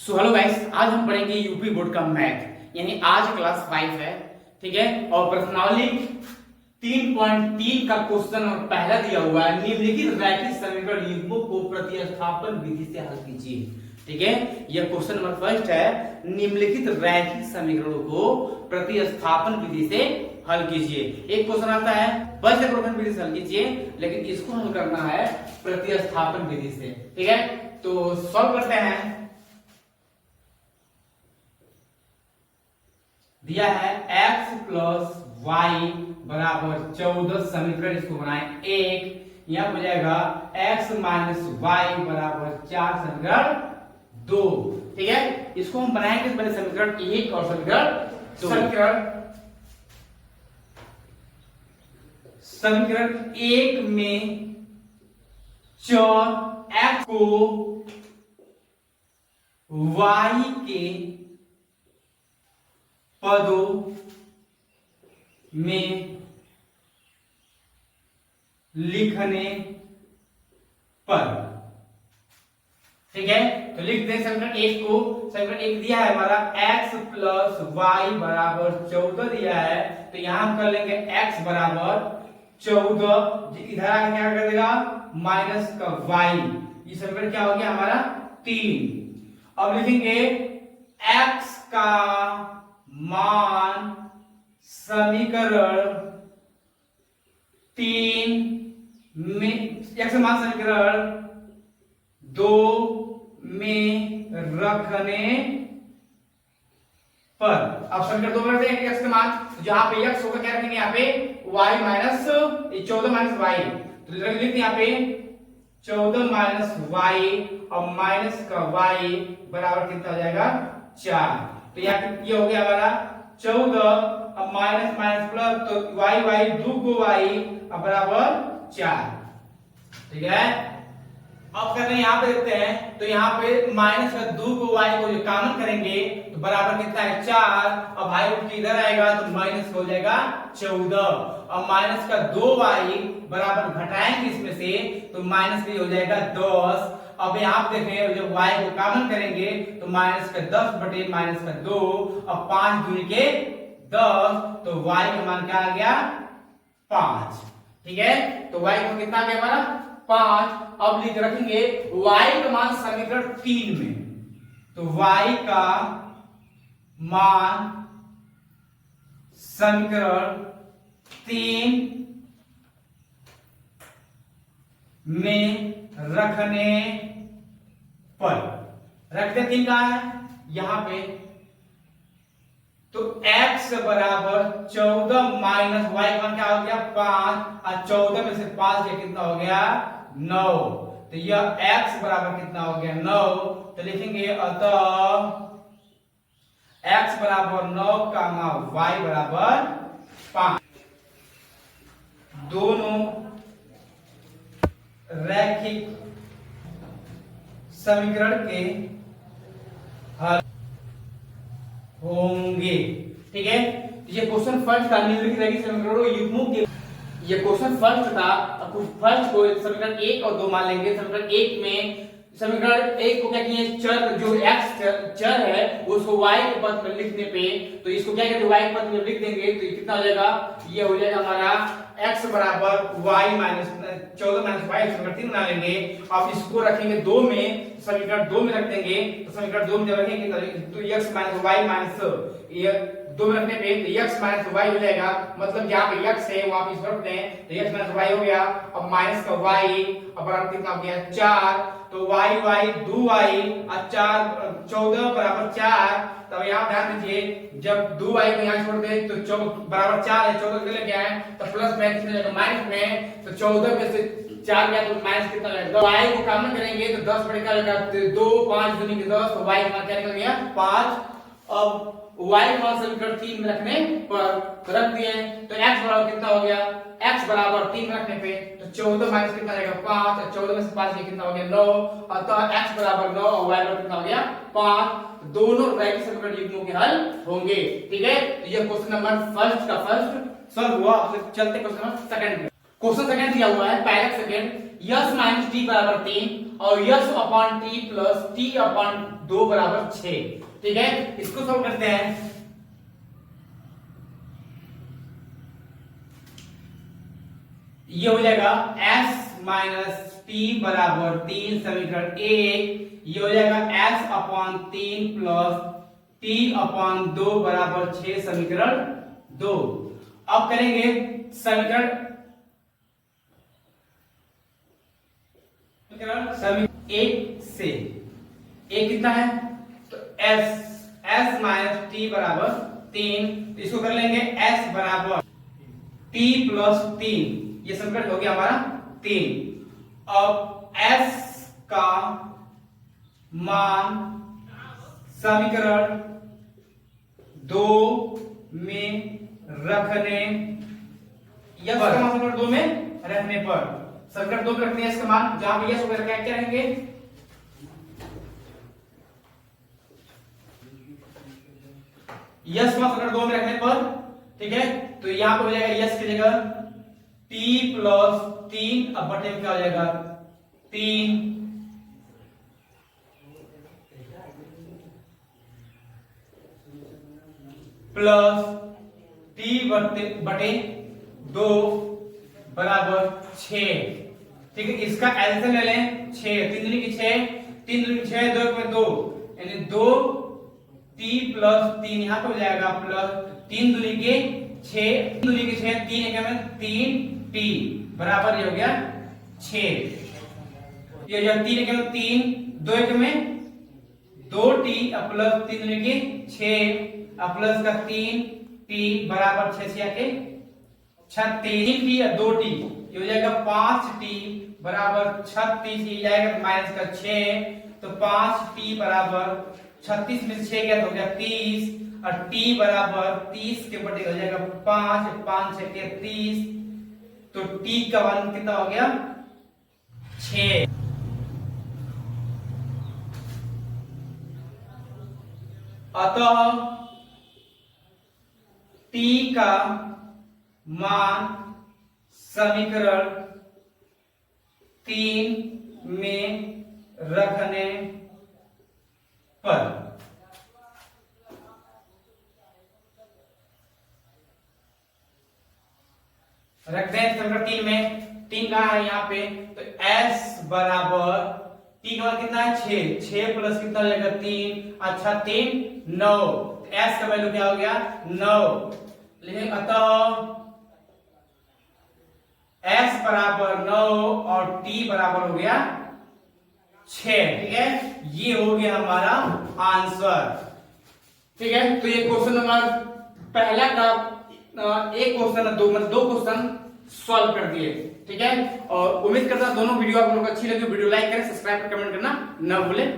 So hello guys, आज हम पढ़ेंगे यूपी बोर्ड का मैथ, यानी आज क्लास 5 है। ठीक है, और प्रश्नावली 3.3 का क्वेश्चन और पहला दिया हुआ है, निम्नलिखित रैखिक समीकरण युग्मों को प्रतिस्थापन विधि से हल कीजिए। ठीक है, यह क्वेश्चन नंबर फर्स्ट है, निम्नलिखित रैखिक समीकरणों को प्रतिस्थापन विधि से हल कीजिए। एक क्वेश्चन आता है वज्रग्रोहण विधि से हल कीजिए, लेकिन इसको हल करना है प्रतिस्थापन विधि से। ठीक है, तो सॉल्व करते हैं। दिया है x प्लस वाई बराबर 14, समीकरण इसको बनाए एक, यह हो जाएगा x माइनस वाई बराबर 4, समीकरण 2। ठीक है, इसको हम बनाएंगे पहले समीकरण 1 और समीकरण 1 में चर x को y के पदों में लिखने पर। ठीक है, तो लिख दें समीकरण 1 को। समीकरण 1 दिया है हमारा x प्लस वाई बराबर 14 दिया है, तो यहां हम कर लेंगे x बराबर 14, इधर आके क्या कर देगा माइनस का y, ये समीकरण क्या हो गया हमारा 3। अब लिखेंगे x का मान समीकरण 3 में, x मान समीकरण 2 में रखने पर। अब समीकरण 2 में रखते हैं x का मान, तो जहां पे x होगा क्या रखेंगे यहाँ पे y माइनस 14 माइनस y, तो लिखते यहाँ पे 14 माइनस y और माइनस का y बराबर कितना हो जाएगा 4। तो ये हो गया हमारा 14, अब माइनस माइनस प्लस, तो y 2 को y बराबर 4। ठीक है, अब करते हैं यहाँ पे देखते हैं, तो यहाँ पे माइनस का 2 को y को जो कॉमन करेंगे तो बराबर कितना है 4। अब भाई उठ इधर आएगा तो माइनस हो जाएगा 14, और माइनस का 2y बराबर घटाएंगे इसमें से तो माइनस भी हो जाएगा 10। अब यहाँ पे देखें जब y को कॉमन करेंगे तो माइनस का 10 बटे माइनस का 2, और 5 दूनी के 10, तो y का मान क्या आ गया 5। ठीक है, तो y का कितना आ गया हमारा 5। अब लिख रखेंगे y का मान समीकरण 3 में, तो y का मान समीकरण 3 में रखने पर। रखते 3 कहां है यहां पे, तो x बराबर 14 माइनस y का मान क्या हो गया 5, और 14 में से 5 ये कितना हो गया 9, तो यह x बराबर कितना हो गया 9। तो लिखेंगे अतः x बराबर 9 का y बराबर 5। दोनों रैखिक समीकरण के हल होंगे। ठीक है, ये क्वेश्चन फर्स्ट था, निम्नलिखित रैखिक समीकरणों युग्मों के, ये क्वेश्चन फर्स्ट था। फर्स्ट को समीकरण 1 और 2 मान लेंगे। समीकरण 1 में, समीकरण 1 को क्या किए चर, जो x चर है उसको y के पद में लिखने पे, तो इसको क्या कहते हैं y के पद में लिख देंगे, तो ये कितना हो जाएगा, ये हो जाएगा हमारा x बराबर y माइनस 14 माइनस y, समीकरण 3 बना लेंगे। अब इसको रखेंगे 2 में, समीकरण 2 में रख देंगे, तो समीकरण 2 में जब रखेंगे तो x माइनस y माइनस ये 2 में रखने पे तो x माइनस y हो जाएगा, मतलब जहां पे x है वहां पे इसको रखते हैं, तो x माइनस y हो गया। अब माइनस का y, अब बराबर कितना हो गया 4, तो y 2y और 4 14 बराबर 4। तब यहाँ ध्यान दीजिए, जब 2y को यहाँ छोड़ दे तो बराबर 4 है, 14 के लिए क्या है तो प्लस में कितना जाएगा माइनस में, तो 14 में से 4 गया तो माइनस कितना जाएगा, तो y को कॉमन करेंगे तो 10 बटे क्या जाएगा 2, 5 दूनी के 10, तो y का मान क्या निकल गया 5। अब y का मान समीकरण 3 में रखने पर रख दिए, तो x बराबर कितना हो गया, x बराबर 3 में रखने पे तो 14 माइनस कितना जाएगा 5, तो 14 में से 5 ये कितना हो गया 9, अतः x बराबर 9 और y बराबर कितना हो गया 5। दोनों रैखिक समीकरण युग्मों के हल होंगे। ठीक है, तो ये क्वेश्चन नंबर फर्स्ट का फर्स्ट सॉल्व हुआ। अब चलते क्वेश्चन नंबर सेकंड पे। क्वेश्चन सेकंड दिया हुआ है, पहला सेकंड यस माइनस टी बराबर 3 और yes upon T plus T upon 2 बराबर 6। ठीक है, इसको सॉल्व करते हैं। ये हो जाएगा s माइनस टी बराबर 3 समीकरण एक, ये हो जाएगा s upon 3 plus T upon 2 बराबर 6 समीकरण 2। अब करेंगे समीकरण एक से, एक कितना है तो s माइनस टी बराबर 3, इसको कर लेंगे s बराबर t प्लस 3, ये समीकरण हो गया हमारा 3। अब s का मान समीकरण 2 में रखने, यस का मान समीकरण 2 में रखने पर, समीकरण 2 में रखते हैं इसका मान, जहां पे यस वगैरह क्या रहेंगे, यस का समीकरण 2 में रखने पर, ठीक है, तो यहां पे हो जाएगा यस की जगह t प्लस 3, अब बटे में क्या हो जाएगा 3 प्लस t बटे 2 बराबर 6। ठीक है, इसका एलसीएम ले लें 6, 3 दूनी की 6, 3 दूनी की 6, 2 में 2, यानी 2 t प्लस 3 यहां पे हो जाएगा प्लस 3 दूनी के 6, 3 दूनी के 6, 3 एक में 3 t बराबर ये हो गया 6। ये हो जाएगा 3 एक में 3, 2 एक में 2t प्लस 3 दूनी की 6 प्लस का 3 t बराबर 6 से आके 36 t या 2t, ये हो जाएगा 5t बराबर 36, ये जाएगा माइनस का 6, तो 5t बराबर 36 में से 6 गया तो हो गया 30, और t बराबर 30 के बटे हो जाएगा 5, 5 6 के 30, तो t का मान कितना हो गया 6। अतः t का मान समीकरण 3 में रखने पर, रखते हैं समीकरण 3 में, 3 कहां है यहाँ पे, तो s बराबर t का मान कितना है 6, 6 प्लस कितना हो जाएगा 3, अच्छा 3 9, s का वैल्यू क्या हो गया 9, लेकिन अतः s बराबर 9 और t बराबर हो गया 6। ठीक है, ये हो गया हमारा आंसर। ठीक है, तो ये क्वेश्चन नंबर पहला का एक क्वेश्चन, दो क्वेश्चन सॉल्व कर दिए। ठीक है, और उम्मीद करता हूं दोनों वीडियो आप लोगों को अच्छी लगी, वीडियो लाइक करें, सब्सक्राइब कमेंट करना ना भूलें।